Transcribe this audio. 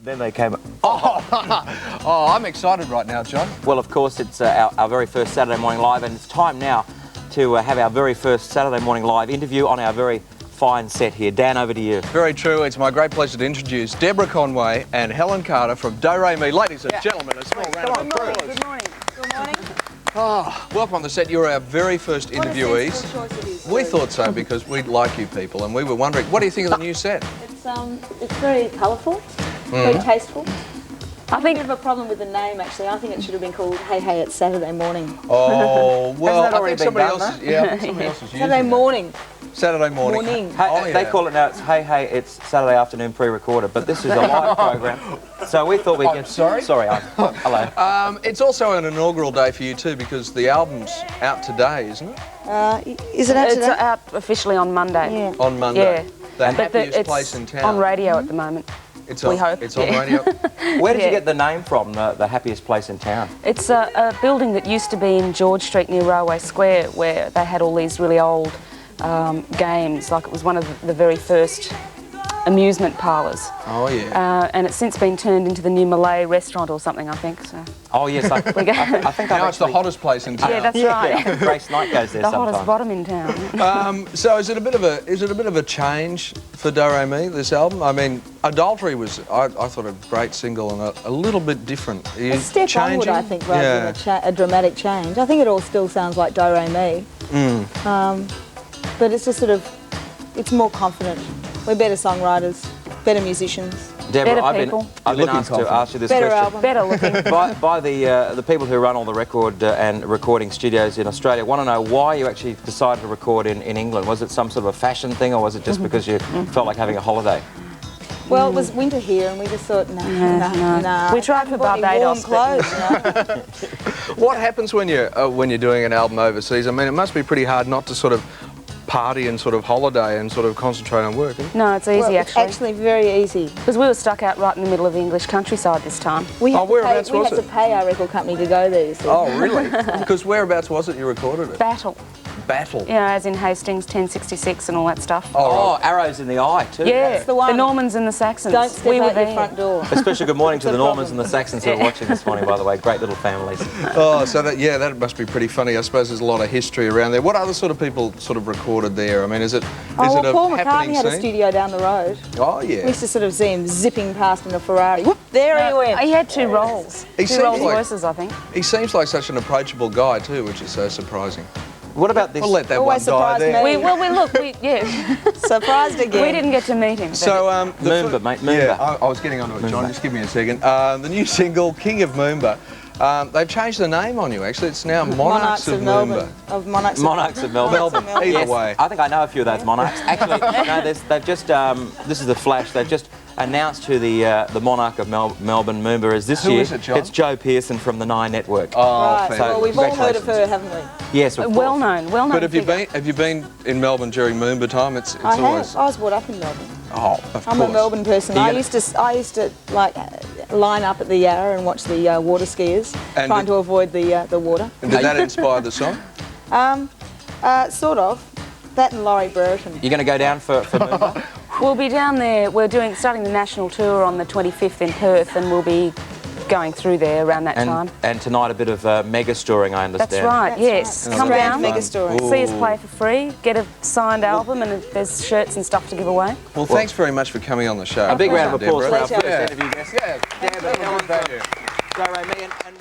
Then they came... Oh, I'm excited right now, John. Well, of course, it's our very first Saturday Morning Live, and it's time now to have our very first Saturday Morning Live interview on our very fine set here. Dan, over to you. Very true. It's my great pleasure to introduce Deborah Conway and Helen Carter from Do Re Mi. Ladies and gentlemen, a small round of applause. Good morning. Good morning. Oh, welcome on the set. You're our very first interviewees. We thought so because we like you people, and we were wondering, what do you think of the new set? It's very colourful, very tasteful. I think I have a problem with the name, actually. I think it should have been called Hey Hey It's Saturday Morning. Oh, well, Hasn't that I already think been somebody done, else is, yeah, somebody else is using Saturday morning. Saturday morning. Morning. Hey, Oh, yeah. They call it now, it's Hey Hey, it's Saturday afternoon pre-recorded, but this is a live program, so we thought we'd get... Sorry? Sorry, hello. It's also an inaugural day for you too, because the album's out today, isn't it? Is it out It's today? out officially on Monday. Yeah. On Monday. Yeah. The But happiest place in town. on radio at the moment. It's we on, hope. It's on radio. Where did you Yeah. get the name from, the happiest place in town? It's a building that used to be in George Street near Railway Square, where they had all these really old games. Like, it was one of the very first amusement parlours. Oh, yeah. And it's since been turned into the new Malay restaurant or something, I think. So. Oh, yes, I think Now it's the hottest place in town. Yeah, that's right. Grace Knight goes there The sometimes. hottest bottom in town. So is it a bit of a change for Do Re Mi, this album? I mean, Adultery was, I thought, a great single and a little bit different. Are you A step changing? onward, I think, rather than a dramatic change. I think it all still sounds like Do Re Mi. But it's just sort of, it's more confident. We're better songwriters, better musicians. Deborah, Better I've been people. asked to ask you this Better question. album. Better looking. By the people who run all the record and recording studios in Australia, want to know why you actually decided to record in England. Was it some sort of a fashion thing, or was it just because you felt like having a holiday? Well, it was winter here, and we just thought, no. We tried for Barbados, warm but- clothes, you know. What happens when you're doing an album overseas? I mean, it must be pretty hard not to sort of party and sort of holiday and sort of concentrate on work, isn't it? No, it's easy, Well, it's actually very easy. Because we were stuck out right in the middle of the English countryside this time. We had, whereabouts we was had it? to pay our record company to go there, you see. Oh, really? Because whereabouts was it you recorded it? Battle. Battle. You know, as in Hastings, 1066 and all that stuff. Oh, arrows in the eye too. Yeah, That's the one. The Normans and the Saxons. Don't step we were out your there. front door. A special good morning to That's the a Normans and the Saxons who are watching this morning, by the way. Great little families. Oh, so that must be pretty funny. I suppose there's a lot of history around there. What other sort of people sort of recorded there? I mean, is it Paul a McCartney happening had a scene? studio down the road. Oh, We yeah. used to sort of see him zipping past in a Ferrari. Whoop, there he went. He had two roles. He Two seems Rolls like- Royces, I think. He seems like such an approachable guy too, which is so surprising. What about this? We'll let that Always one die surprised there. me. Yeah. Surprised again. We didn't get to meet him. but- So, Moomba, mate, Moomba. Yeah, I was getting onto it, John. Just give me a second. The new single, King of Moomba. They've changed the name on you, actually. It's now Monarchs of Melbourne. Moomba. Of Monarchs Monarchs of Melbourne. Melbourne, either Yes, way. I think I know a few of those monarchs. Actually, no, they've just, this is the flash, they've just announced who the monarch of Melbourne, Moomba, is this Who year. is it, John? It's Jo Pearson from the Nine Network. Oh, Right. fantastic. Well, we've all heard of her, Congratulations. haven't we? Yes, of course. Well known. But have you been in Melbourne during Moomba time? It's I always... have. I was brought up in Melbourne. Oh, of I'm course. a Melbourne person. Are I you used to like line up at the Yarra and watch the water skiers, And trying did- to avoid the water. And did that inspire the song? Sort of. That and Laurie Brereton. You're going to go down for Moomba? We'll be down there. We're starting the national tour on the 25th in Perth, and we'll be going through there around that time. And tonight a bit of mega storing, I understand. That's right, That's yes. right. Come Strange down, mega story. see us play for free, get a signed album, and there's shirts and stuff to give away. Well, thanks very much for coming on the show. A big round of applause for our Deborah. first interview guest. Yeah. Deborah Conway. Thank you. Do Re Mi and